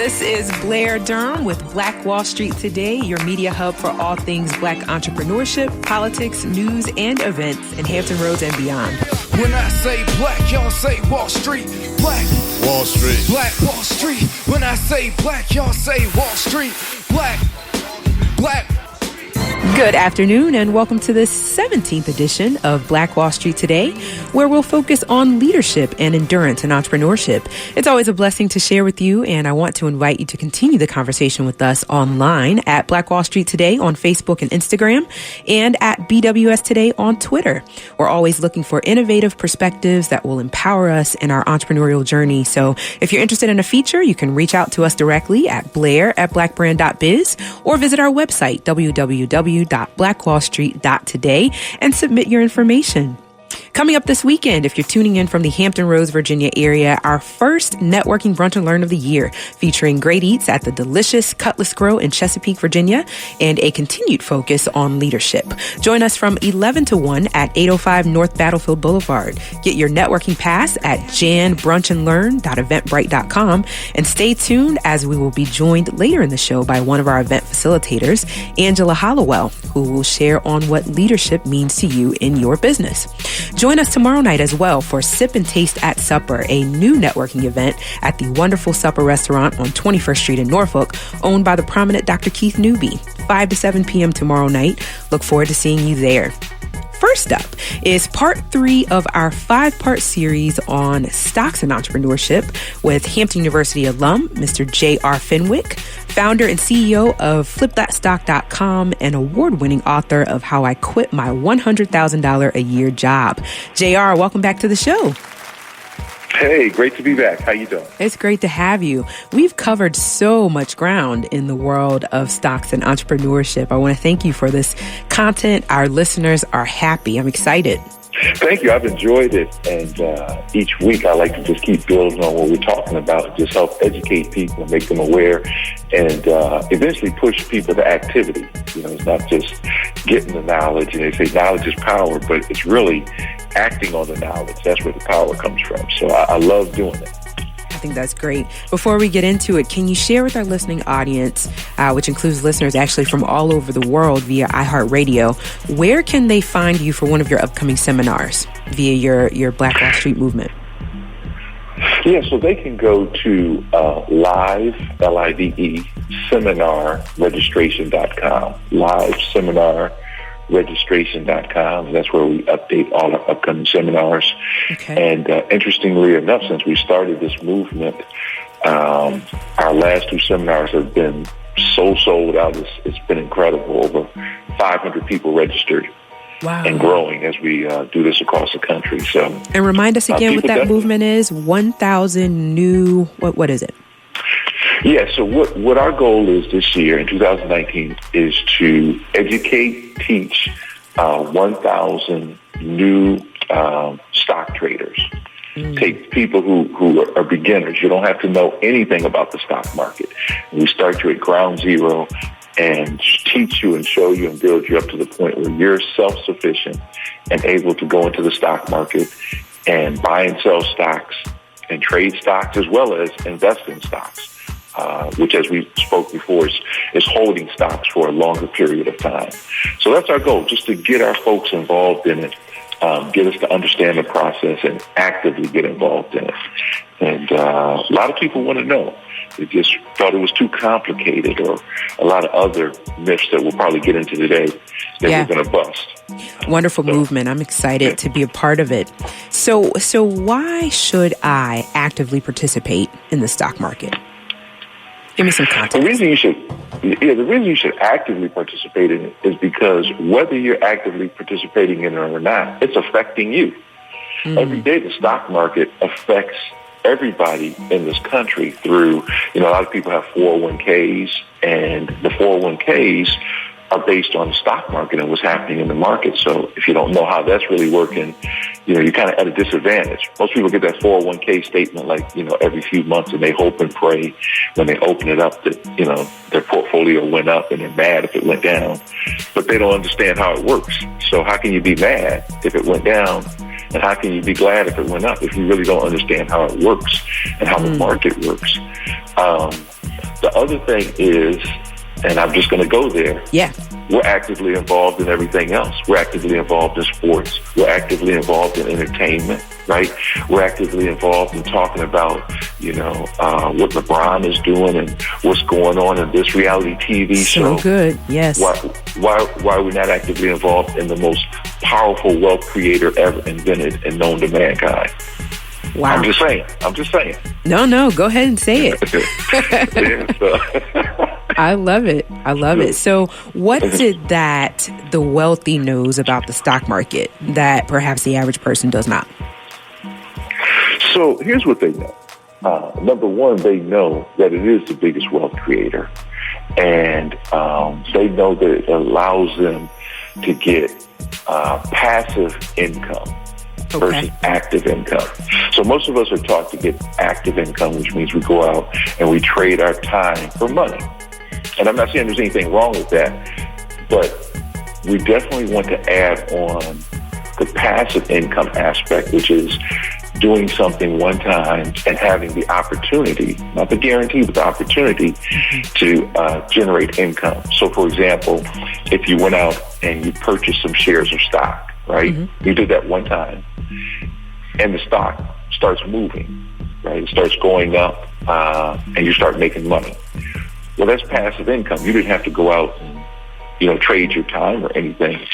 This is Blair Durham with Black Wall Street Today, your media hub for all things Black entrepreneurship, politics, news, and events in Hampton Roads and beyond. When I say black, y'all say Wall Street. Black Wall Street. Black Wall Street. When I say black, y'all say Wall Street. Black. Good afternoon and welcome to the 17th edition of Black Wall Street Today, where we'll focus on leadership and endurance in entrepreneurship. It's always a blessing to share with you, and I want to invite you to continue the conversation with us online at Black Wall Street Today on Facebook and Instagram, and at BWS Today on Twitter. We're always looking for innovative perspectives that will empower us in our entrepreneurial journey. So if you're interested in a feature, you can reach out to us directly at blair@blackbrand.biz or visit our website, www.blackwallstreet.today, and submit your information. Coming up this weekend, if you're tuning in from the Hampton Roads, Virginia area, our first networking brunch and learn of the year, featuring great eats at the delicious Cutlass Grill in Chesapeake, Virginia, and a continued focus on leadership. Join us from 11 to 1 at 805 North Battlefield Boulevard. Get your networking pass at janbrunchandlearn.eventbrite.com, and stay tuned as we will be joined later in the show by one of our event facilitators, Angela Hollowell, who will share on what leadership means to you in your business. Join us tomorrow night as well for Sip and Taste at Supper, a new networking event at the Wonderful Supper restaurant on 21st Street in Norfolk, owned by the prominent Dr. Keith Newby, 5 to 7 p.m. tomorrow night. Look forward to seeing you there. First up is part 3 of our 5-part series on stocks and entrepreneurship with Hampton University alum, Mr. J.R. Fenwick, founder and CEO of FlipThatStock.com, and award-winning author of How I Quit My $100,000 a Year Job. J.R., welcome back to the show. Hey, great to be back. How you doing? It's great to have you. We've covered so much ground in the world of stocks and entrepreneurship. I want to thank you for this content. Our listeners are happy. I'm excited. Thank you. I've enjoyed it. And each week I like to just keep building on what we're talking about, just help educate people, make them aware, and eventually push people to activity. You know, it's not just getting the knowledge. And they say knowledge is power, but it's really acting on the knowledge. That's where the power comes from. So I love doing it. I think that's great. Before we get into it, can you share with our listening audience, which includes listeners actually from all over the world via iHeartRadio, where can they find you for one of your upcoming seminars via your Black Wall Street movement? Yeah, so they can go to live, L-I-V-E, seminarregistration.com, liveseminarregistration.com. That's where we update all our upcoming seminars. Okay. And interestingly enough, since we started this movement, our last 2 seminars have been so sold out. It's been incredible. Over 500 people registered. Wow. And growing as we do this across the country. So, and remind us again what that movement is. 1,000 new. What is it? Yeah. So what our goal is this year in 2019 is to educate, teach 1,000 new stock traders. Take people who are beginners. You don't have to know anything about the stock market. We start you at ground zero and teach you and show you and build you up to the point where you're self-sufficient and able to go into the stock market and buy and sell stocks and trade stocks as well as invest in stocks, which, as we spoke before, is holding stocks for a longer period of time. So that's our goal, just to get our folks involved in it, get us to understand the process and actively get involved in it. And a lot of people want to know. They just thought it was too complicated, or a lot of other myths that we'll probably get into today that we're going to bust. Wonderful movement. I'm excited to be a part of it. So why should I actively participate in the stock market? Give me some context. The reason you should actively participate in it is because whether you're actively participating in it or not, it's affecting you. Every day the stock market affects everybody in this country through, a lot of people have 401ks, and the 401ks are based on the stock market and what's happening in the market. So if you don't know how that's really working, you're kind of at a disadvantage. Most people get that 401k statement every few months, and they hope and pray when they open it up that, their portfolio went up, and they're mad if it went down. But they don't understand how it works. So how can you be mad if it went down? And how can you be glad if it went up if you really don't understand how it works and how the market works? The other thing is, and I'm just going to go there. Yeah. We're actively involved in everything else. We're actively involved in sports. We're actively involved in entertainment, right? We're actively involved in talking about, what LeBron is doing and what's going on in this reality TV show. So good, yes. Why are we not actively involved in the most powerful wealth creator ever invented and known to mankind? Wow. I'm just saying. No, go ahead and say it. I love it. So what is it that the wealthy knows about the stock market that perhaps the average person does not? So here's what they know. Number one, they know that it is the biggest wealth creator. And they know that it allows them to get passive income versus active income. So most of us are taught to get active income, which means we go out and we trade our time for money. And I'm not saying there's anything wrong with that, but we definitely want to add on the passive income aspect, which is doing something one time and having the opportunity, not the guarantee, but the opportunity to generate income. So, for example, if you went out and you purchased some shares of stock, right? You did that one time, and the stock starts moving, right? It starts going up, and you start making money. Well, that's passive income. You didn't have to go out and, trade your time or anything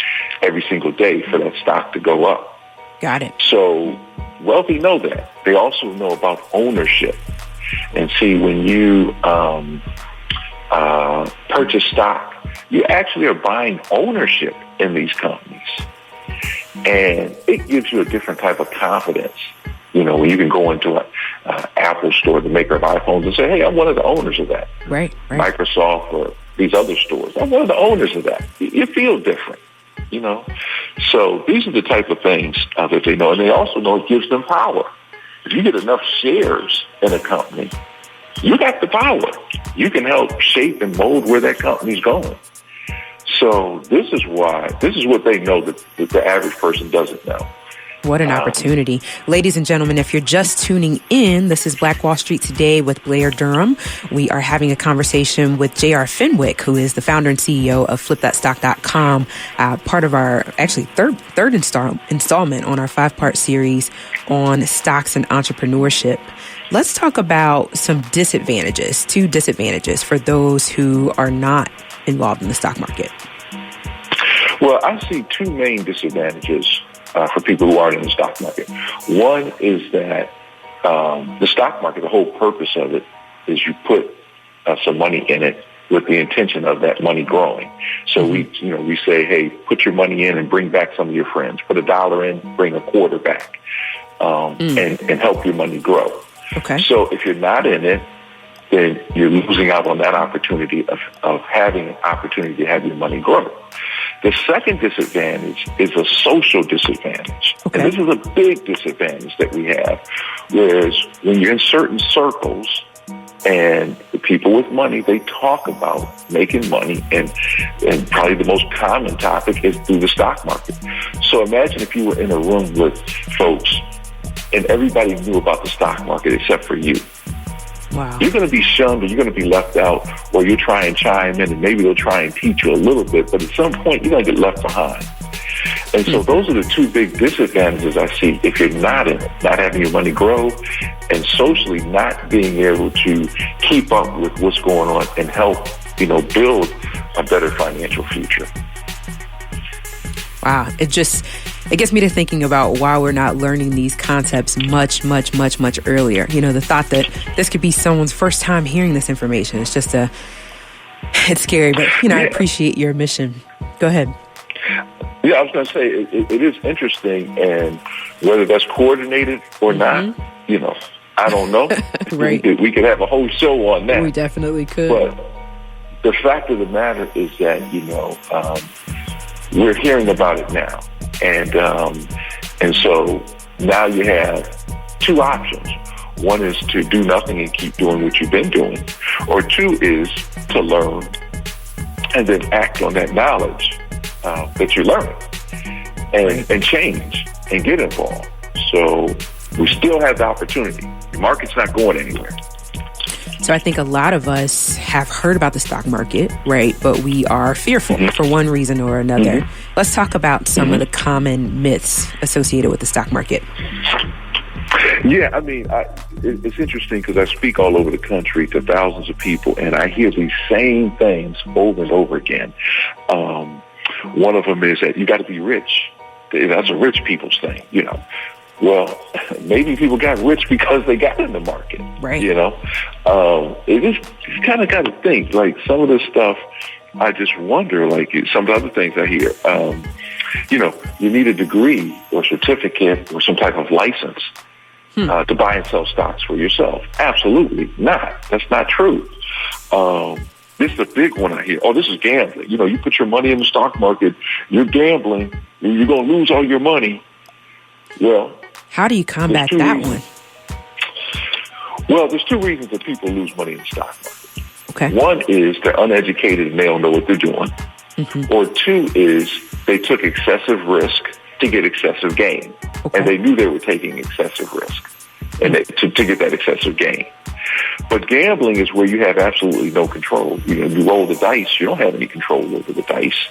every single day for that stock to go up. Got it. So wealthy know that. They also know about ownership. And see, when you purchase stock, you actually are buying ownership in these companies. And it gives you a different type of confidence. When you can go into an Apple store, the maker of iPhones, and say, hey, I'm one of the owners of that. Right. Microsoft or these other stores. I'm one of the owners of that. You feel different, So these are the type of things that they know. And they also know it gives them power. If you get enough shares in a company, you got the power. You can help shape and mold where that company's going. So this is what they know that the average person doesn't know. What an opportunity. Ladies and gentlemen, if you're just tuning in, this is Black Wall Street Today with Blair Durham. We are having a conversation with J.R. Fenwick, who is the founder and CEO of FlipThatStock.com, part of our actually third installment on our 5-part series on stocks and entrepreneurship. Let's talk about some disadvantages, 2 disadvantages for those who are not involved in the stock market. Well, I see 2 main disadvantages for people who aren't in the stock market. One is that the stock market, the whole purpose of it is you put some money in it with the intention of that money growing. So we say, hey, put your money in and bring back some of your friends. Put $1 in, bring a quarter back, and help your money grow. Okay. So if you're not in it, then you're losing out on that opportunity of having an opportunity to have your money grow. The second disadvantage is a social disadvantage. Okay. And this is a big disadvantage that we have. Whereas when you're in certain circles and the people with money, they talk about making money, and probably the most common topic is through the stock market. So imagine if you were in a room with folks and everybody knew about the stock market except for you. Wow. You're going to be shunned, or you're going to be left out, or you try and chime in, and maybe they'll try and teach you a little bit, but at some point you're going to get left behind. And so those are the 2 big disadvantages I see if you're not in it, not having your money grow, and socially not being able to keep up with what's going on and help, build a better financial future. Wow. It gets me to thinking about why we're not learning these concepts much, much, much, much earlier. The thought that this could be someone's first time hearing this information. It's just it's scary, but, I appreciate your mission. Go ahead. Yeah, I was going to say, it is interesting, and whether that's coordinated or not, I don't know. Right. We could have a whole show on that. We definitely could. But the fact of the matter is that, we're hearing about it now. And so now you have 2 options. One is to do nothing and keep doing what you've been doing. Or 2 is to learn and then act on that knowledge that you're learning and change and get involved. So we still have the opportunity. The market's not going anywhere. So I think a lot of us have heard about the stock market, right? But we are fearful for one reason or another. Let's talk about some of the common myths associated with the stock market. Yeah, I mean, it's interesting because I speak all over the country to thousands of people, and I hear these same things over and over again. One of them is that you got to be rich. That's a rich people's thing, you know. Well, maybe people got rich because they got in the market, right? You know. You kind of got to think, like, some of this stuff, I just wonder, like, some of the other things I hear, you know, you need a degree or certificate or some type of license to buy and sell stocks for yourself. Absolutely not. That's not true. This is a big one I hear. Oh, this is gambling. You know, you put your money in the stock market, you're gambling, you're going to lose all your money. Well, how do you combat that one? Well, there's two reasons that people lose money in the stock market. Okay. One is they're uneducated and they don't know what they're doing. Or two is they took excessive risk to get excessive gain. Okay. And they knew they were taking excessive risk and to get that excessive gain. But gambling is where you have absolutely no control. You know, you roll the dice, you don't have any control over the dice.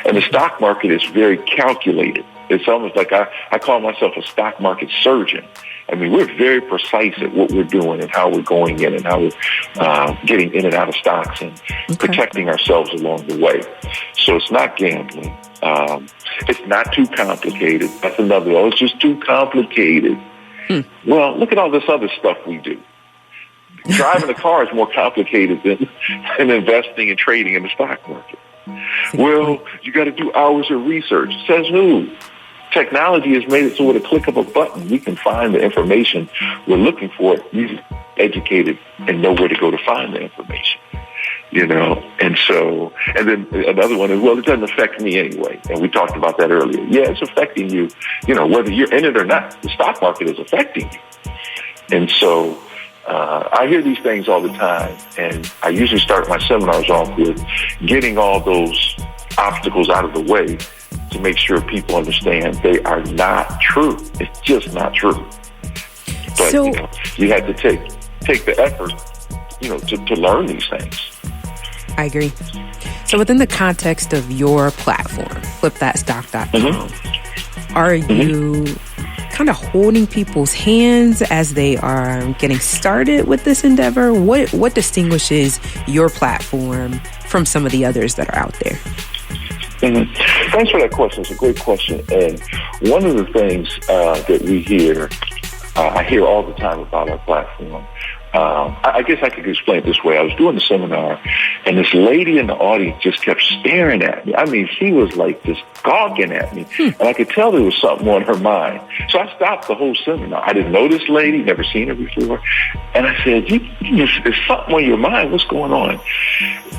And the stock market is very calculated. It's almost like I call myself a stock market surgeon. I mean, we're very precise at what we're doing and how we're going in and how we're getting in and out of stocks and protecting ourselves along the way. So it's not gambling. It's not too complicated. That's another. Oh, it's just too complicated. Well, look at all this other stuff we do. Driving a car is more complicated than investing and trading in the stock market. Well, you got to do hours of research. Says who? Technology has made it so with a click of a button, we can find the information we're looking for. We're educated and know where to go to find the information. You know, and then another one is, well, it doesn't affect me anyway. And we talked about that earlier. Yeah, it's affecting you, you know, whether you're in it or not. The stock market is affecting you. And so I hear these things all the time, and I usually start my seminars off with getting all those obstacles out of the way to make sure people understand they are not true. It's just not true. But, you know, you have to take the effort, you know, to learn these things. I agree. So within the context of your platform, flipthatstock.com, are you kind of holding people's hands as they are getting started with this endeavor? What distinguishes your platform from some of the others that are out there? Thanks for that question. It's a great question. And one of the things that we hear, I hear all the time about our platform, I guess I could explain it this way. I was doing the seminar, and this lady in the audience just kept staring at me. I mean, she was like just gawking at me, and I could tell there was something on her mind. So I stopped the whole seminar. I didn't know this lady, never seen her before, and I said, "There's something on your mind. What's going on?"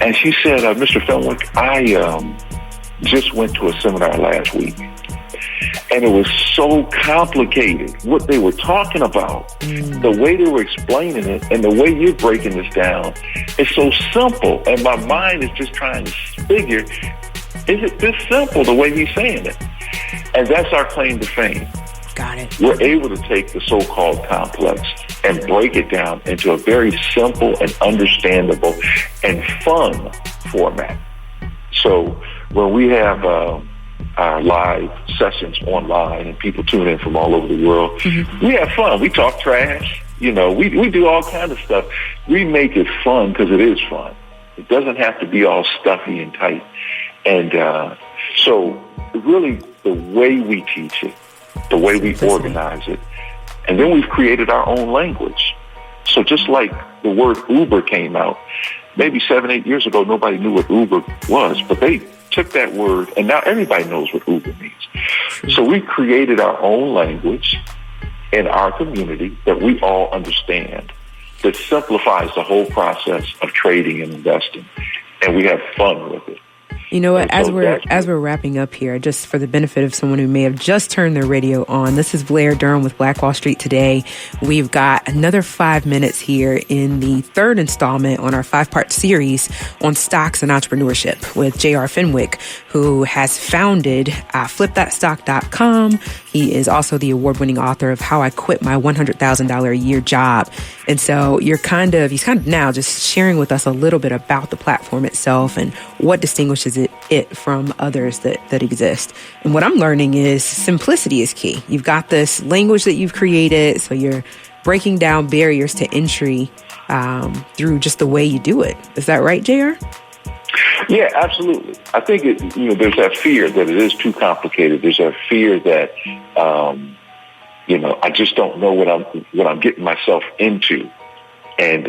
And she said, "Mr. Fenwick, I just went to a seminar last week. And it was so complicated, what they were talking about, the way they were explaining it, and the way you're breaking this down. It's so simple, and my mind is just trying to figure, is it this simple, the way he's saying it?" And that's our claim to fame. Got it. We're able to take the so-called complex and break it down into a very simple and understandable and fun format. So when we have our live sessions online and people tune in from all over the world, we have fun. We talk trash. You know, we do all kinds of stuff. We make it fun because it is fun. It doesn't have to be all stuffy and tight. And so really the way we teach it, the way we organize it, and then we've created our own language. So just like the word Uber came out, maybe 7-8 years ago, nobody knew what Uber was, but they took that word, and now everybody knows what Uber means. So we created our own language in our community that we all understand that simplifies the whole process of trading and investing, and we have fun with it. You know what? As we're wrapping up here, just for the benefit of someone who may have just turned their radio on, this is Blair Durham with Black Wall Street Today. We've got another 5 minutes here in the third installment on our 5-part series on stocks and entrepreneurship with J.R. Fenwick, who has founded flipthatstock.com. He is also the award-winning author of How I Quit My $100,000 a Year Job. And so he's kind of now just sharing with us a little bit about the platform itself and what distinguishes it from others that exist. And what I'm learning is simplicity is key. You've got this language that you've created, so you're breaking down barriers to entry through just the way you do it. Is that right, JR? Yeah, absolutely. I think there's that fear that it is too complicated. There's that fear that I just don't know what I'm getting myself into, and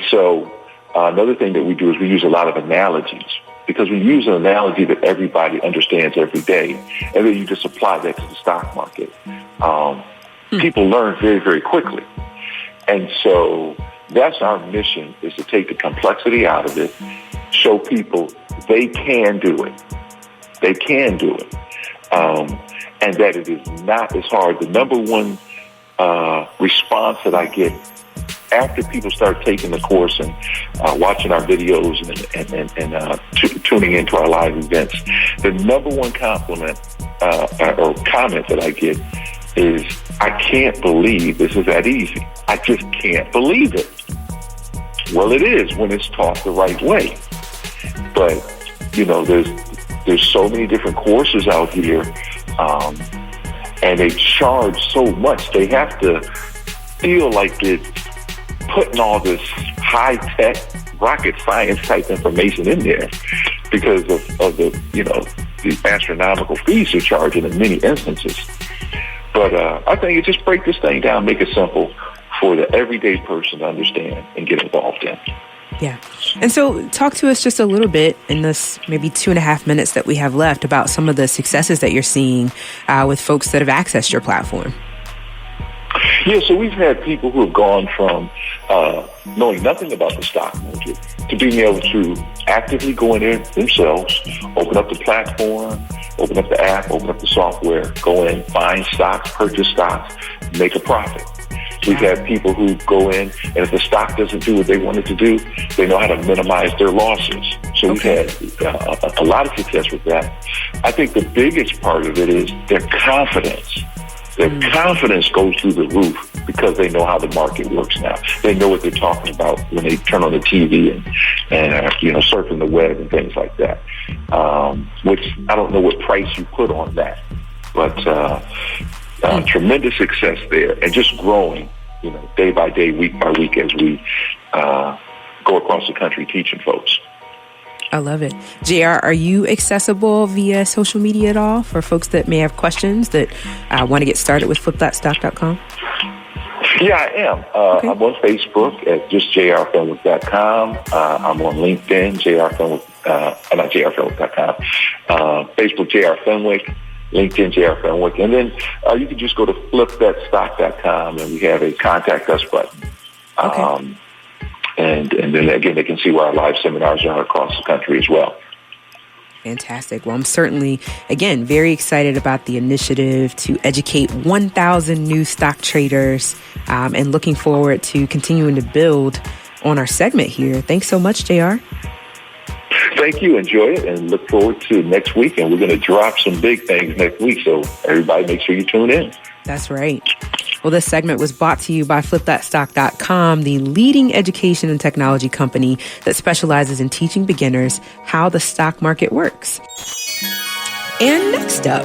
so another thing that we do is we use a lot of analogies, because we use an analogy that everybody understands every day, and then you just apply that to the stock market. People learn very, very quickly, and so that's our mission, is to take the complexity out of it, show people they can do it. They can do it. And that it is not as hard. The number one response that I get after people start taking the course and watching our videos and tuning into our live events, the number one compliment or comment that I get is, I can't believe this is that easy. I just can't believe it. Well, it is when it's taught the right way. But, there's so many different courses out here, and they charge so much. They have to feel like they're putting all this high-tech, rocket science type information in there because of the astronomical fees they're charging in many instances. But I think you just break this thing down, make it simple for the everyday person to understand and get involved in. Yeah. And so talk to us just a little bit in this maybe 2.5 minutes that we have left about some of the successes that you're seeing with folks that have accessed your platform. Yeah, so we've had people who have gone from knowing nothing about the stock market to being able to actively go in there themselves, open up the platform, open up the app, open up the software, go in, find stocks, purchase stocks, make a profit. We've had people who go in, and if the stock doesn't do what they wanted to do, they know how to minimize their losses. So we've had a lot of success with that. I think the biggest part of it is their confidence. Their confidence goes through the roof because they know how the market works now. They know what they're talking about when they turn on the TV and surfing the web and things like that. Which I don't know what price you put on that, but tremendous success there, and just growing, day by day, week by week, as we go across the country teaching folks. I love it. JR, are you accessible via social media at all for folks that may have questions that want to get started with flipthatstock.com? Yeah, I am. Okay. I'm on Facebook at just jrfenwick.com. I'm on LinkedIn, not jrfenwick.com. Facebook, JR Fenwick. LinkedIn, J.R. Fenwick. And then you can just go to flipthatstock.com, and we have a contact us button. Okay. And then, again, they can see where our live seminars are across the country as well. Fantastic. Well, I'm certainly, again, very excited about the initiative to educate 1,000 new stock traders and looking forward to continuing to build on our segment here. Thanks so much, JR. Thank you. Enjoy it, and look forward to next week. And we're going to drop some big things next week. So everybody make sure you tune in. That's right. Well, this segment was brought to you by flipthatstock.com, the leading education and technology company that specializes in teaching beginners how the stock market works. And next up,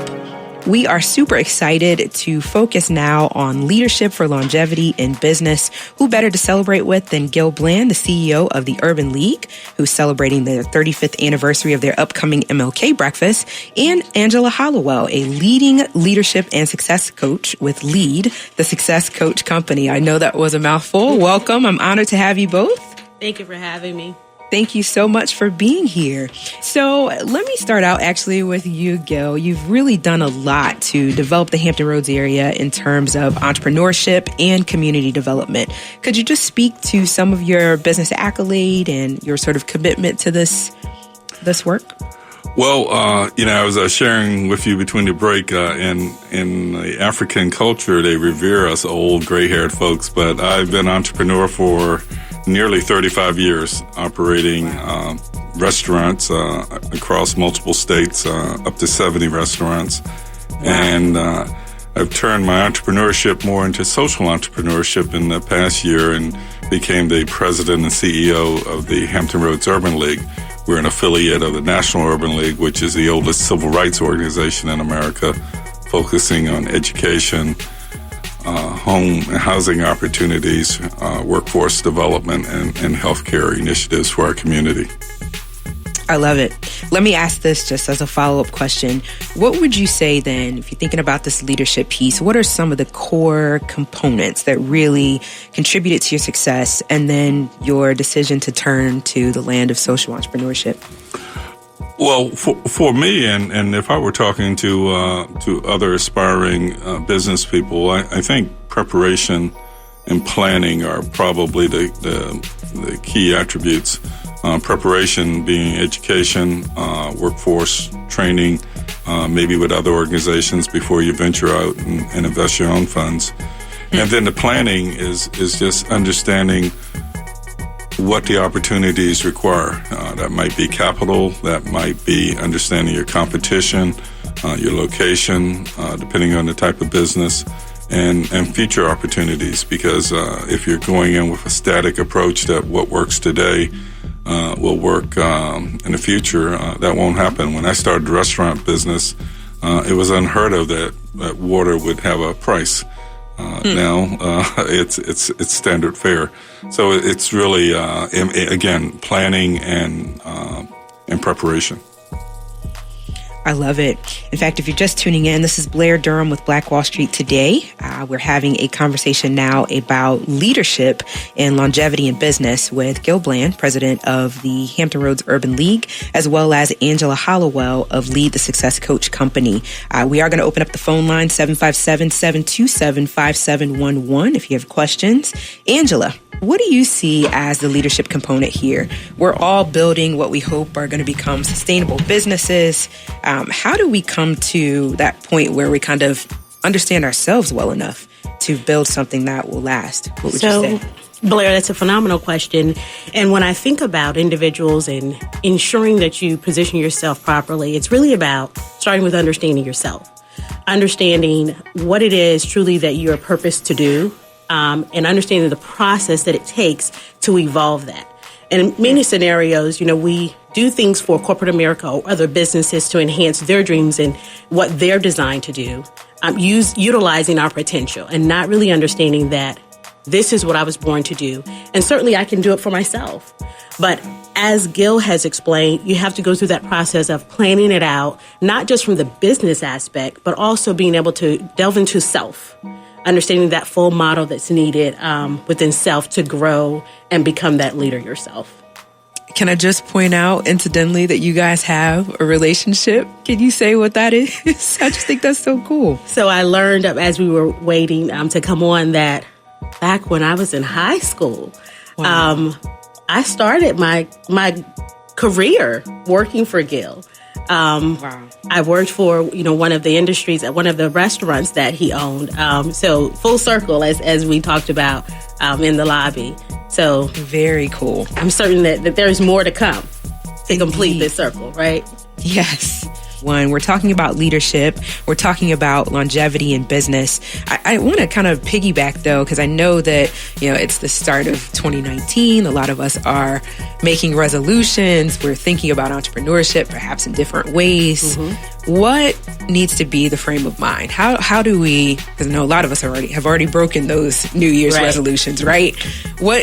we are super excited to focus now on leadership for longevity in business. Who better to celebrate with than Gil Bland, the CEO of the Urban League, who's celebrating their 35th anniversary of their upcoming MLK breakfast, and Angela Hollowell, a leading leadership and success coach with Lead, the Success Coach Company. I know that was a mouthful. Welcome. I'm honored to have you both. Thank you for having me. Thank you so much for being here. So let me start out actually with you, Gil. You've really done a lot to develop the Hampton Roads area in terms of entrepreneurship and community development. Could you just speak to some of your business accolade and your sort of commitment to the this work? Well, I was sharing with you between the break, in the African culture, they revere us old gray-haired folks, but I've been an entrepreneur for nearly 35 years, operating restaurants across multiple states, up to 70 restaurants. Wow. And I've turned my entrepreneurship more into social entrepreneurship in the past year and became the president and CEO of the Hampton Roads Urban League. We're an affiliate of the National Urban League, which is the oldest civil rights organization in America, focusing on education, home and housing opportunities, workforce development, and healthcare initiatives for our community. I love it. Let me ask this just as a follow-up question. What would you say then, if you're thinking about this leadership piece, what are some of the core components that really contributed to your success and then your decision to turn to the land of social entrepreneurship? Well, for me, and if I were talking to other aspiring business people, I think preparation and planning are probably the key attributes. Preparation being education, workforce training, maybe with other organizations before you venture out and invest your own funds. And then the planning is just understanding what the opportunities require. That might be capital, that might be understanding your competition, your location, depending on the type of business, and future opportunities. Because if you're going in with a static approach that what works today will work in the future, that won't happen. When I started the restaurant business, it was unheard of that water would have a price. Now it's standard fare. So it's really again planning and preparation. I love it. In fact, if you're just tuning in, this is Blair Durham with Black Wall Street Today. We're having a conversation now about leadership and longevity in business with Gil Bland, president of the Hampton Roads Urban League, as well as Angela Hollowell of Lead the Success Coach Company. We are going to open up the phone line, 757-727-5711, if you have questions. Angela, what do you see as the leadership component here? We're all building what we hope are going to become sustainable businesses. How do we come to that point where we kind of understand ourselves well enough to build something that will last? What would you say? Blair, that's a phenomenal question. And when I think about individuals and ensuring that you position yourself properly, it's really about starting with understanding yourself, understanding what it is truly that you're purposed to do, and understanding the process that it takes to evolve that. And in many scenarios, we do things for corporate America or other businesses to enhance their dreams and what they're designed to do, utilizing our potential and not really understanding that this is what I was born to do. And certainly I can do it for myself. But as Gil has explained, you have to go through that process of planning it out, not just from the business aspect, but also being able to delve into self. Understanding that full model that's needed within self to grow and become that leader yourself. Can I just point out, incidentally, that you guys have a relationship? Can you say what that is? I just think that's so cool. So I learned as we were waiting to come on that back when I was in high school, wow. I started my career working for Gil. Wow. I worked for, one of the industries at one of the restaurants that he owned. So full circle, as we talked about in the lobby. So very cool. I'm certain that there's more to come to complete this circle, right? Yes. When we're talking about leadership, we're talking about longevity in business. I want to kind of piggyback, though, because I know that, it's the start of 2019. A lot of us are making resolutions. We're thinking about entrepreneurship, perhaps in different ways. Mm-hmm. What needs to be the frame of mind? How do we, because I know a lot of us have already broken those New Year's resolutions, right?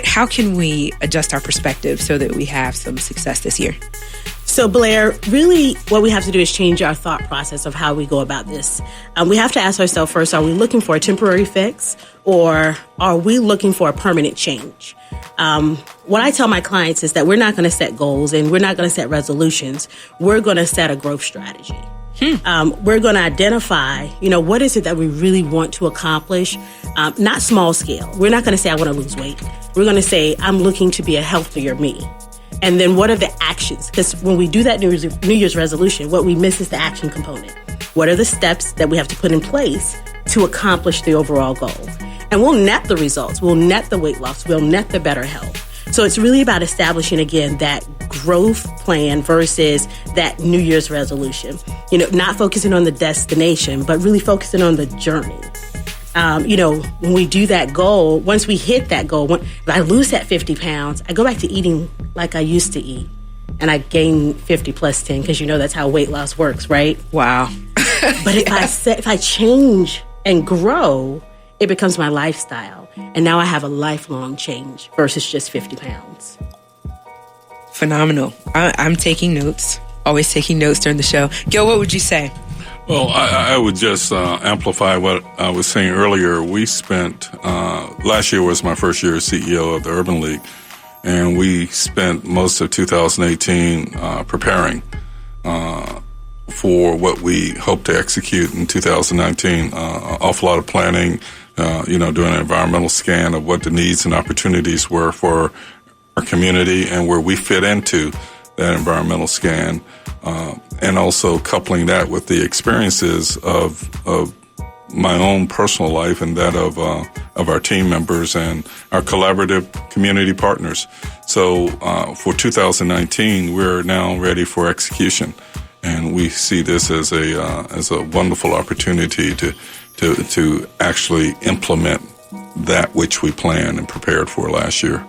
How can we adjust our perspective so that we have some success this year? So, Blair, really what we have to do is change our thought process of how we go about this. We have to ask ourselves first, are we looking for a temporary fix or are we looking for a permanent change? What I tell my clients is that we're not going to set goals and we're not going to set resolutions. We're going to set a growth strategy. We're going to identify, what is it that we really want to accomplish? Not small scale. We're not going to say, I want to lose weight. We're going to say, I'm looking to be a healthier me. And then what are the actions? Because when we do that New Year's resolution, what we miss is the action component. What are the steps that we have to put in place to accomplish the overall goal? And we'll net the results. We'll net the weight loss. We'll net the better health. So it's really about establishing, again, that growth plan versus that New Year's resolution. Not focusing on the destination, but really focusing on the journey. When we do that goal, once we hit that goal, if I lose that 50 pounds, I go back to eating like I used to eat. And I gain 50 plus 10 because that's how weight loss works, right? Wow. But if I change and grow, it becomes my lifestyle. And now I have a lifelong change versus just 50 pounds. Phenomenal. I'm taking notes, always taking notes during the show. Gil, what would you say? Well, I would just amplify what I was saying earlier. We spent, last year was my first year as CEO of the Urban League, and we spent most of 2018 preparing for what we hope to execute in 2019. An awful lot of planning, doing an environmental scan of what the needs and opportunities were for our community and where we fit into that environmental scan, and also coupling that with the experiences of my own personal life and that of our team members and our collaborative community partners. So for 2019, we're now ready for execution, and we see this as a wonderful opportunity to actually implement that which we planned and prepared for last year.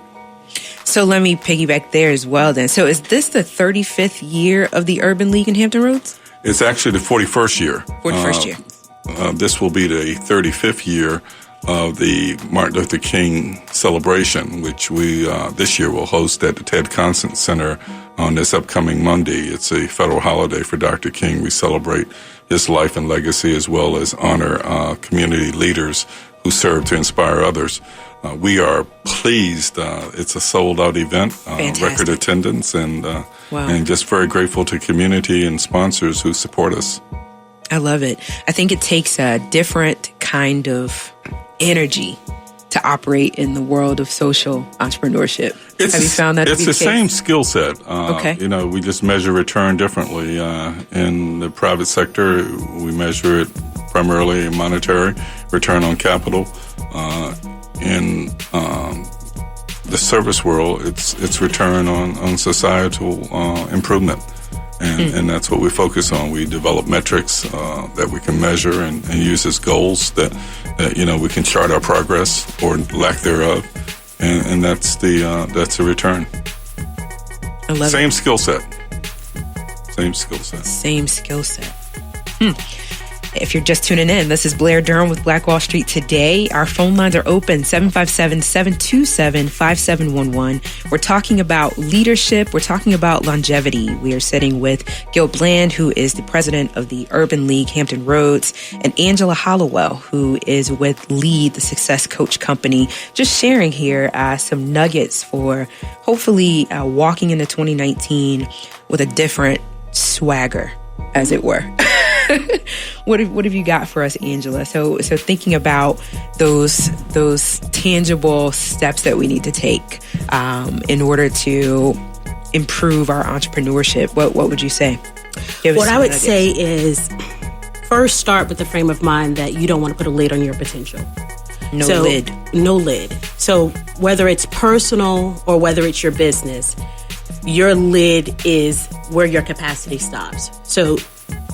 So let me piggyback there as well then. So is this the 35th year of the Urban League in Hampton Roads? It's actually the 41st year. 41st year. This will be the 35th year of the Martin Luther King celebration, which we this year will host at the Ted Constant Center on this upcoming Monday. It's a federal holiday for Dr. King. We celebrate his life and legacy as well as honor community leaders who serve to inspire others. We are pleased. It's a sold-out event, record attendance, and wow. And just very grateful to community and sponsors who support us. I love it. I think it takes a different kind of energy to operate in the world of social entrepreneurship. Have you found that to be the case? It's the same skill set. Okay. We just measure return differently. In the private sector, we measure it primarily in monetary return on capital. In the service world, it's return on societal improvement. And that's what we focus on. We develop metrics that we can measure and use as goals that we can chart our progress or lack thereof, and that's the return. I love Same it. skill set. Same skill set. Same skill set. If you're just tuning in, this is Blair Durham with Black Wall Street Today. Our phone lines are open, 757-727-5711. We're talking about leadership. We're talking about longevity. We are sitting with Gil Bland, who is the president of the Urban League Hampton Roads, and Angela Hollowell, who is with Lead, the Success Coach Company, just sharing here some nuggets for hopefully walking into 2019 with a different swagger, as it were. What have you got for us, Angela? So thinking about those tangible steps that we need to take in order to improve our entrepreneurship, what would you say? What I would say is first start with the frame of mind that you don't want to put a lid on your potential. No lid. So whether it's personal or whether it's your business, your lid is where your capacity stops. So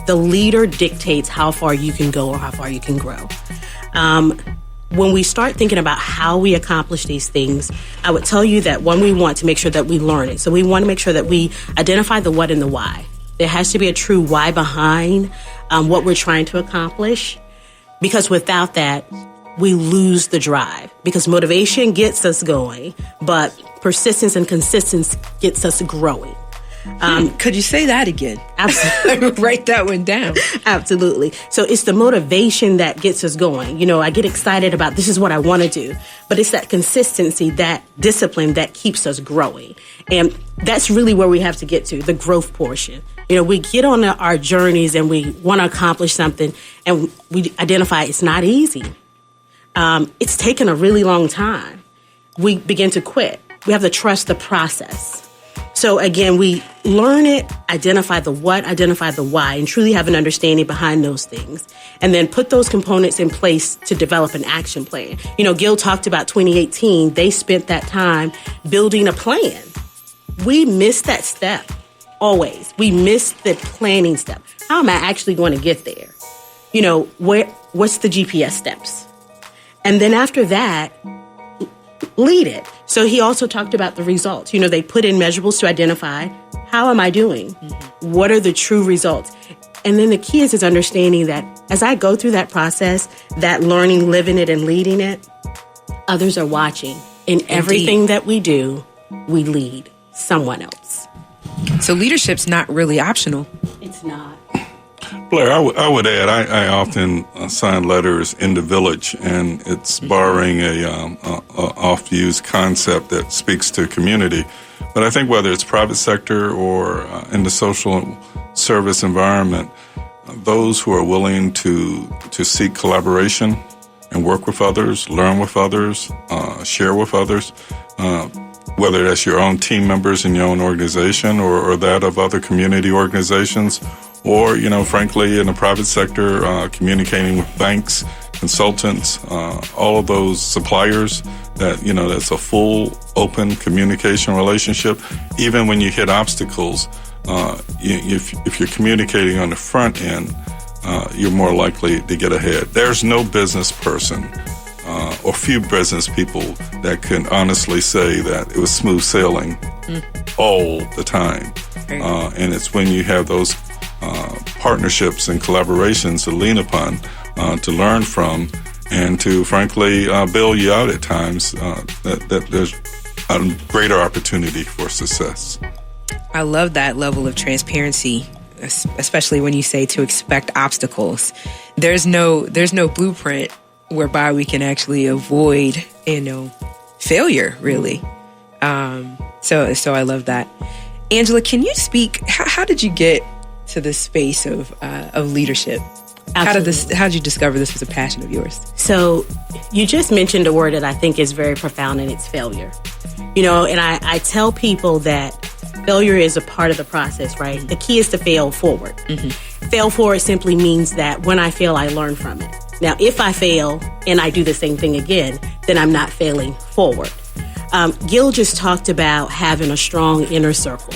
the leader dictates how far you can go or how far you can grow. When we start thinking about how we accomplish these things, I would tell you that one, we want to make sure that we learn it. So we want to make sure that we identify the what and the why. There has to be a true why behind what we're trying to accomplish, because without that, we lose the drive. Because motivation gets us going, but persistence and consistency gets us growing. Could you say that again? Absolutely. Write that one down. Absolutely. So it's the motivation that gets us going. I get excited about this is what I want to do, but it's that consistency, that discipline that keeps us growing. And that's really where we have to get to, the growth portion. We get on our journeys and we want to accomplish something and we identify it's not easy. It's taken a really long time. We begin to quit. We have to trust the process. So again, we learn it, identify the what, identify the why, and truly have an understanding behind those things. And then put those components in place to develop an action plan. You know, Gil talked about 2018. They spent that time building a plan. We missed that step. Always. We missed the planning step. How am I actually going to get there? You know, what's the GPS steps? And then after that, lead it. So he also talked about the results. You know, they put in measurables to identify, how am I doing? Mm-hmm. What are the true results? And then the key is understanding that as I go through that process, that learning, living it, and leading it, others are watching. In everything that we do, we lead someone else. So leadership's not really optional. It's not. Blair, I would add, I often sign letters in the village, and it's borrowing a oft-used concept that speaks to community. But I think whether it's private sector or in the social service environment, those who are willing to seek collaboration and work with others, learn with others, share with others, whether that's your own team members in your own organization or that of other community organizations, or, you know, frankly, in the private sector, communicating with banks, consultants, all of those suppliers that, you know, that's a full, open communication relationship. Even when you hit obstacles, if you're communicating on the front end, you're more likely to get ahead. There's no business person or few business people that can honestly say that it was smooth sailing all the time. And it's when you have those partnerships and collaborations to lean upon, to learn from, and to, frankly, bail you out at times, that there's a greater opportunity for success. I love that level of transparency, especially when you say to expect obstacles. There's no blueprint whereby we can actually avoid, failure, really. So I love that. Angela, can you speak? How did you get to this space of leadership? Absolutely. How did you discover this was a passion of yours? So you just mentioned a word that I think is very profound, and it's failure. You know, and I tell people that failure is a part of the process, right? Mm-hmm. The key is to fail forward. Mm-hmm. Fail forward simply means that when I fail, I learn from it. Now, if I fail and I do the same thing again, then I'm not failing forward. Gil just talked about having a strong inner circle,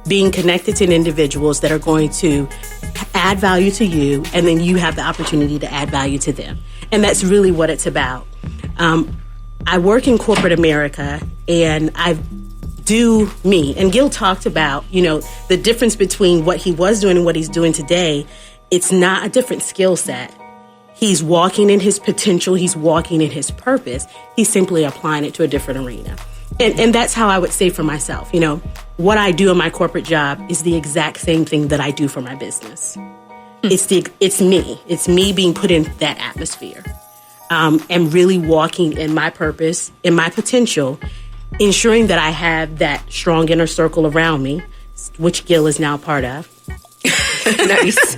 being connected to individuals that are going to add value to you, and then you have the opportunity to add value to them. And that's really what it's about. I work in corporate America, and I do me. And Gil talked about, the difference between what he was doing and what he's doing today. It's not a different skill set. He's walking in his potential. He's walking in his purpose. He's simply applying it to a different arena. And that's how I would say for myself, what I do in my corporate job is the exact same thing that I do for my business. It's me. It's me being put in that atmosphere, and really walking in my purpose, in my potential, ensuring that I have that strong inner circle around me, which Gil is now part of. Nice.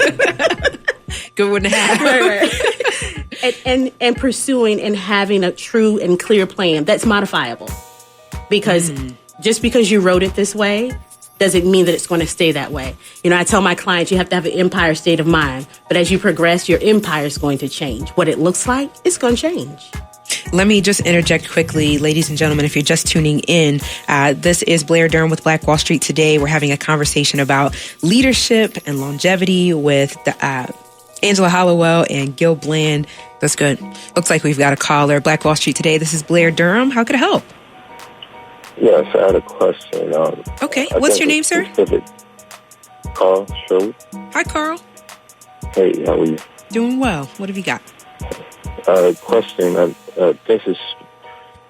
Good one to have. Right. And pursuing and having a true and clear plan that's modifiable. Because just because you wrote it this way doesn't mean that it's going to stay that way. I tell my clients you have to have an empire state of mind. But as you progress, your empire is going to change. What it looks like, it's going to change. Let me just interject quickly, ladies and gentlemen, if you're just tuning in, this is Blair Durham with Black Wall Street Today. We're having a conversation about leadership and longevity with Angela Hollowell and Gil Bland. That's good. Looks like we've got a caller. Black Wall Street Today. This is Blair Durham. How could I help? Yes, I had a question. Okay. What's your name, sir? Carl Sherwood. Hi, Carl. Hey, how are you? Doing well. What have you got? Question. This is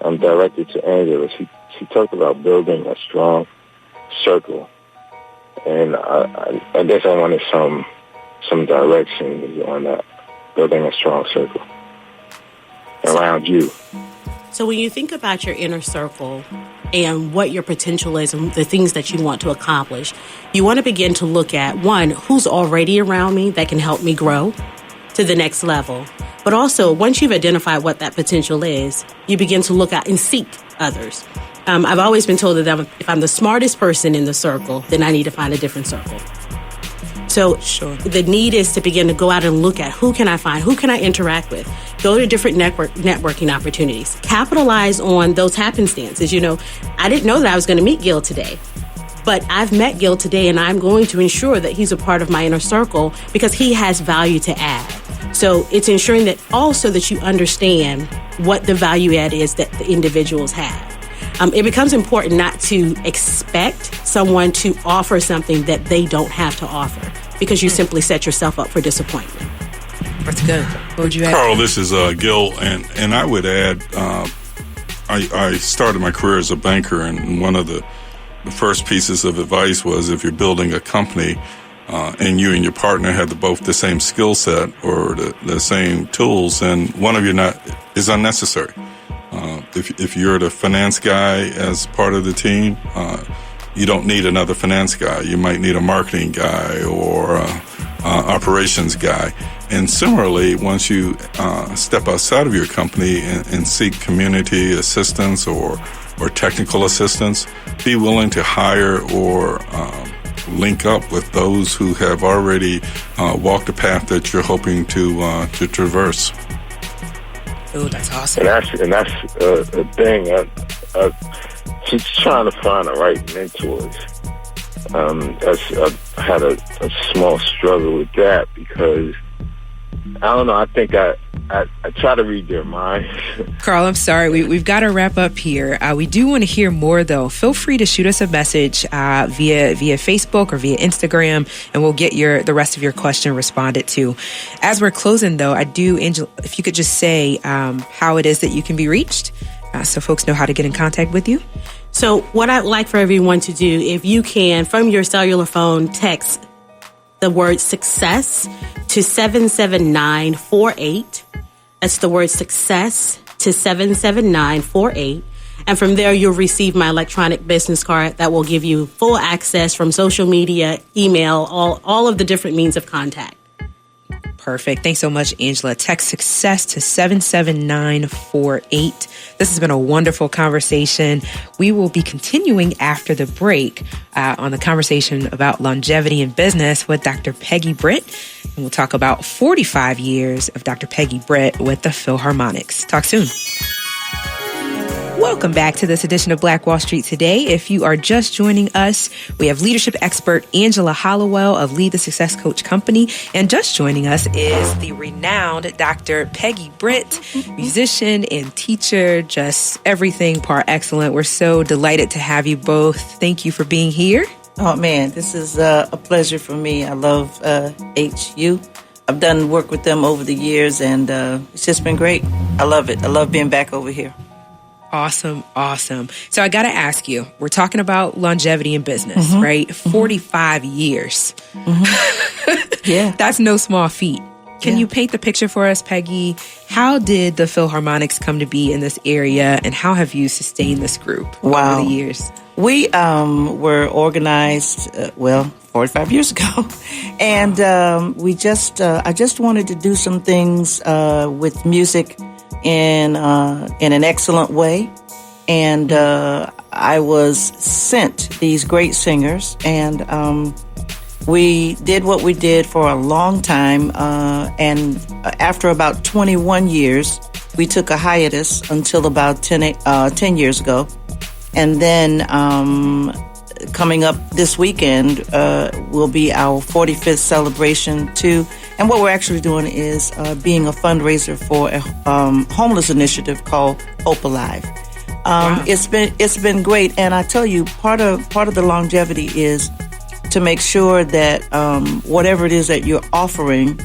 directed to Angela. She talked about building a strong circle, and I guess I wanted some direction on that, building a strong circle around you. So when you think about your inner circle and what your potential is and the things that you want to accomplish, you want to begin to look at, one, who's already around me that can help me grow to the next level. But also, once you've identified what that potential is, you begin to look out and seek others. I've always been told that if I'm the smartest person in the circle, then I need to find a different circle. So the need is to begin to go out and look at who can I find, who can I interact with, go to different networking opportunities, capitalize on those happenstances. You know, I didn't know that I was going to meet Gil today, but I've met Gil today, and I'm going to ensure that he's a part of my inner circle because he has value to add. So it's ensuring that also that you understand what the value add is that the individuals have. It becomes important not to expect someone to offer something that they don't have to offer, because you simply set yourself up for disappointment. That's good. What would you add? Carl, this is Gil, and I would add, I started my career as a banker, and one of the first pieces of advice was if you're building a company and you and your partner have both the same skill set or the same tools, then one of you is unnecessary. If you're the finance guy as part of the team, you don't need another finance guy. You might need a marketing guy or operations guy. And similarly, once you step outside of your company and seek community assistance or technical assistance, be willing to hire or link up with those who have already walked the path that you're hoping to traverse. Oh, that's awesome. And that's a thing. She's trying to find the right mentors. I've had a small struggle with that because, I don't know, I think I try to read their minds. Carl, I'm sorry. We've got to wrap up here. We do want to hear more, though. Feel free to shoot us a message via Facebook or via Instagram, and we'll get the rest of your question responded to. As we're closing, though, Angela, if you could just say how it is that you can be reached so folks know how to get in contact with you. So what I'd like for everyone to do, if you can, from your cellular phone, text the word success to 77948. That's the word success to 77948. And from there, you'll receive my electronic business card that will give you full access from social media, email, all of the different means of contact. Perfect. Thanks so much, Angela. Text success to 77948. This has been a wonderful conversation. We will be continuing after the break on the conversation about longevity in business with Dr. Peggy Britt. And we'll talk about 45 years of Dr. Peggy Britt with the Philharmonics. Talk soon. Welcome back to this edition of Black Wall Street Today. If you are just joining us, we have leadership expert Angela Hollowell of Lead the Success Coach Company. And just joining us is the renowned Dr. Peggy Britt, musician and teacher, just everything par excellent. We're so delighted to have you both. Thank you for being here. Oh, man, this is a pleasure for me. I love HU. I've done work with them over the years, and it's just been great. I love it. I love being back over here. Awesome. So I got to ask you, we're talking about longevity in business, right? 45 years. Yeah. That's no small feat. Can you paint the picture for us, Peggy? How did the Philharmonics come to be in this area, and how have you sustained this group over the years? We were organized, 45 years ago. And I just wanted to do some things with music in an excellent way. And I was sent these great singers, and we did what we did for a long time. And after about 21 years, we took a hiatus until about 10 years ago. And then coming up this weekend will be our 45th celebration too. And what we're actually doing is being a fundraiser for a homeless initiative called Hope Alive. Wow. It's been great, and I tell you, part of the longevity is to make sure that whatever it is that you're offering,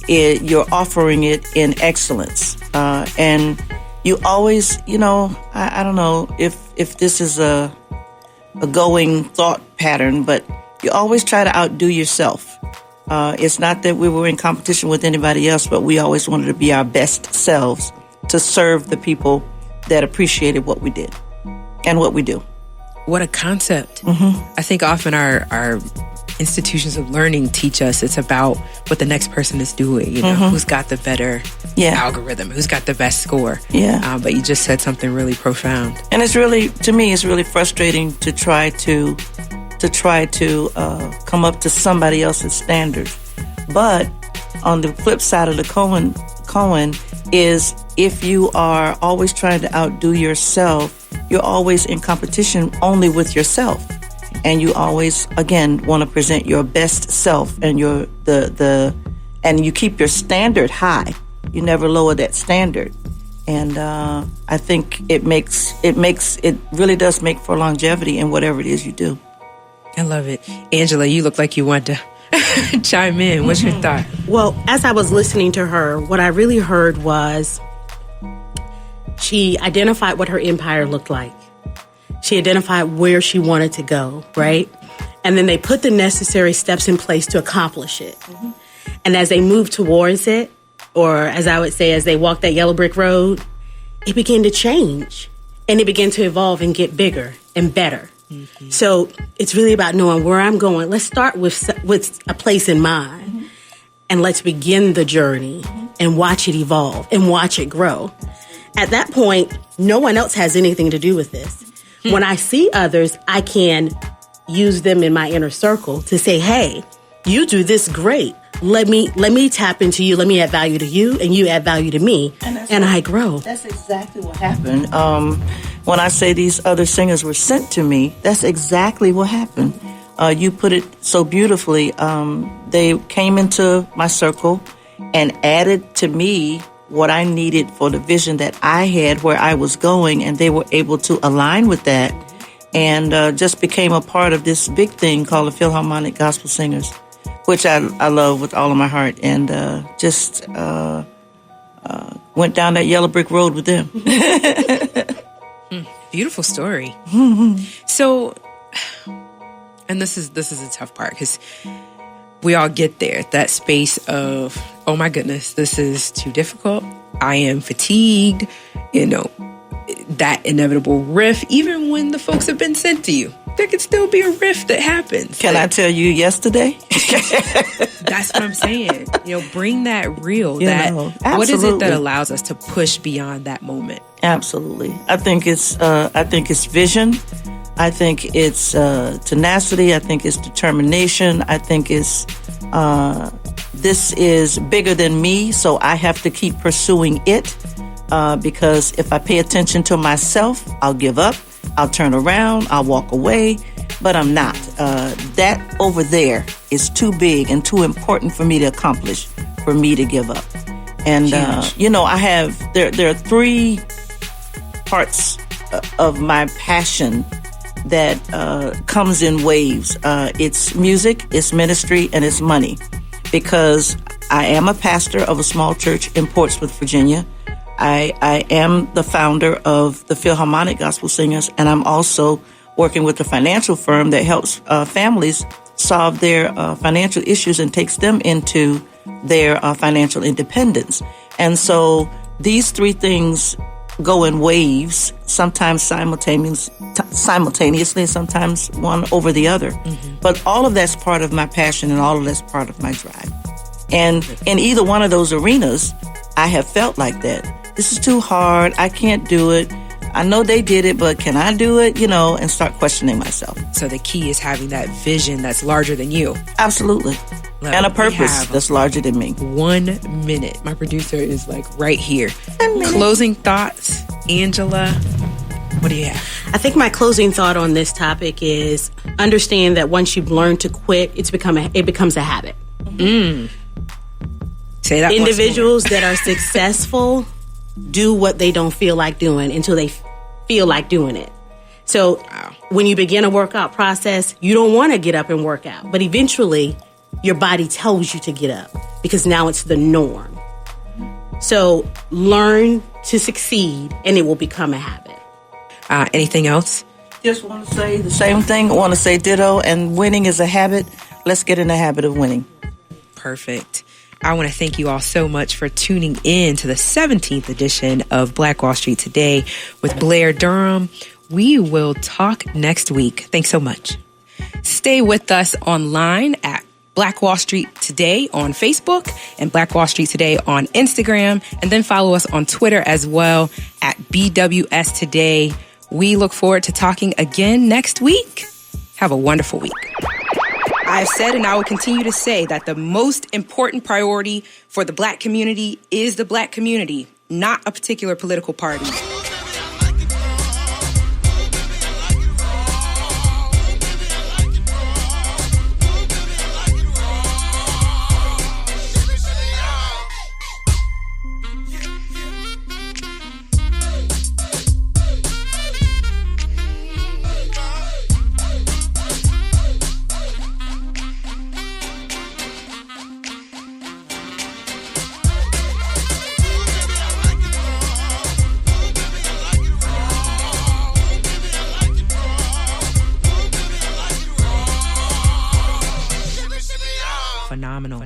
you're offering it in excellence, and you always, I don't know if this is a going thought pattern, but you always try to outdo yourself. It's not that we were in competition with anybody else, but we always wanted to be our best selves to serve the people that appreciated what we did and what we do. What a concept. I think often our institutions of learning teach us it's about what the next person is doing, you know, who's got the better algorithm, who's got the best score. But you just said something really profound. And it's really, to me, it's really frustrating to try to come up to somebody else's standards. But on the flip side of the coin is if you are always trying to outdo yourself, you're always in competition only with yourself. And you always, again, want to present your best self, and and you keep your standard high. You never lower that standard. And I think it really does make for longevity in whatever it is you do. I love it. Angela, you look like you want to chime in. What's your thought? Well, as I was listening to her, what I really heard was she identified what her empire looked like. She identified where she wanted to go, right? And then they put the necessary steps in place to accomplish it. And as they moved towards it, or as I would say, as they walked that yellow brick road, it began to change. And it began to evolve and get bigger and better. So it's really about knowing where I'm going. Let's start with a place in mind. And let's begin the journey and watch it evolve and watch it grow. At that point, no one else has anything to do with this. When I see others, I can use them in my inner circle to say, hey, you do this great. Let me tap into you. Let me add value to you, and you add value to me, and I grow. That's exactly what happened. When I say these other singers were sent to me, that's exactly what happened. You put it so beautifully. They came into my circle and added to me what I needed for the vision that I had, where I was going, and they were able to align with that, and just became a part of this big thing called the Philharmonic Gospel Singers, which I love with all of my heart, and just went down that yellow brick road with them. Beautiful story. So, and this is a tough part, because we all get there, that space of, oh my goodness, this is too difficult. I am fatigued, that inevitable rift, even when the folks have been sent to you. There could still be a rift that happens. Can I tell you yesterday? That's what I'm saying. Bring that real. What is it that allows us to push beyond that moment? Absolutely. I think it's vision. I think it's tenacity. I think it's determination. I think it's this is bigger than me, so I have to keep pursuing it. Because if I pay attention to myself, I'll give up, I'll turn around, I'll walk away, but I'm not. That over there is too big and too important for me to accomplish, for me to give up. And, there are three parts of my passion that comes in waves. It's music, it's ministry, and it's money. Because I am a pastor of a small church in Portsmouth, Virginia. I am the founder of the Philharmonic Gospel Singers, and I'm also working with a financial firm that helps families solve their financial issues and takes them into their financial independence. And so these three things go in waves, sometimes simultaneously, sometimes one over the other. But all of that's part of my passion, and all of that's part of my drive. And in either one of those arenas, I have felt like that. This is too hard. I can't do it. I know they did it, but can I do it? And start questioning myself. So the key is having that vision that's larger than you. Absolutely. And a purpose that's larger than me. 1 minute. My producer is right here. Closing thoughts, Angela. What do you have? I think my closing thought on this topic is understand that once you've learned to quit, it becomes a habit. Say that. Individuals that are successful do what they don't feel like doing until they feel like doing it. So when you begin a workout process, you don't want to get up and work out, but eventually your body tells you to get up because now it's the norm. So learn to succeed and it will become a habit. Anything else? Just want to say the same thing. I want to say ditto, and winning is a habit. Let's get in the habit of winning. Perfect. I want to thank you all so much for tuning in to the 17th edition of Black Wall Street Today with Blair Durham. We will talk next week. Thanks so much. Stay with us online at Black Wall Street Today on Facebook and Black Wall Street Today on Instagram. And then follow us on Twitter as well at BWS Today. We look forward to talking again next week. Have a wonderful week. I have said and I will continue to say that the most important priority for the Black community is the Black community, not a particular political party. Phenomenal.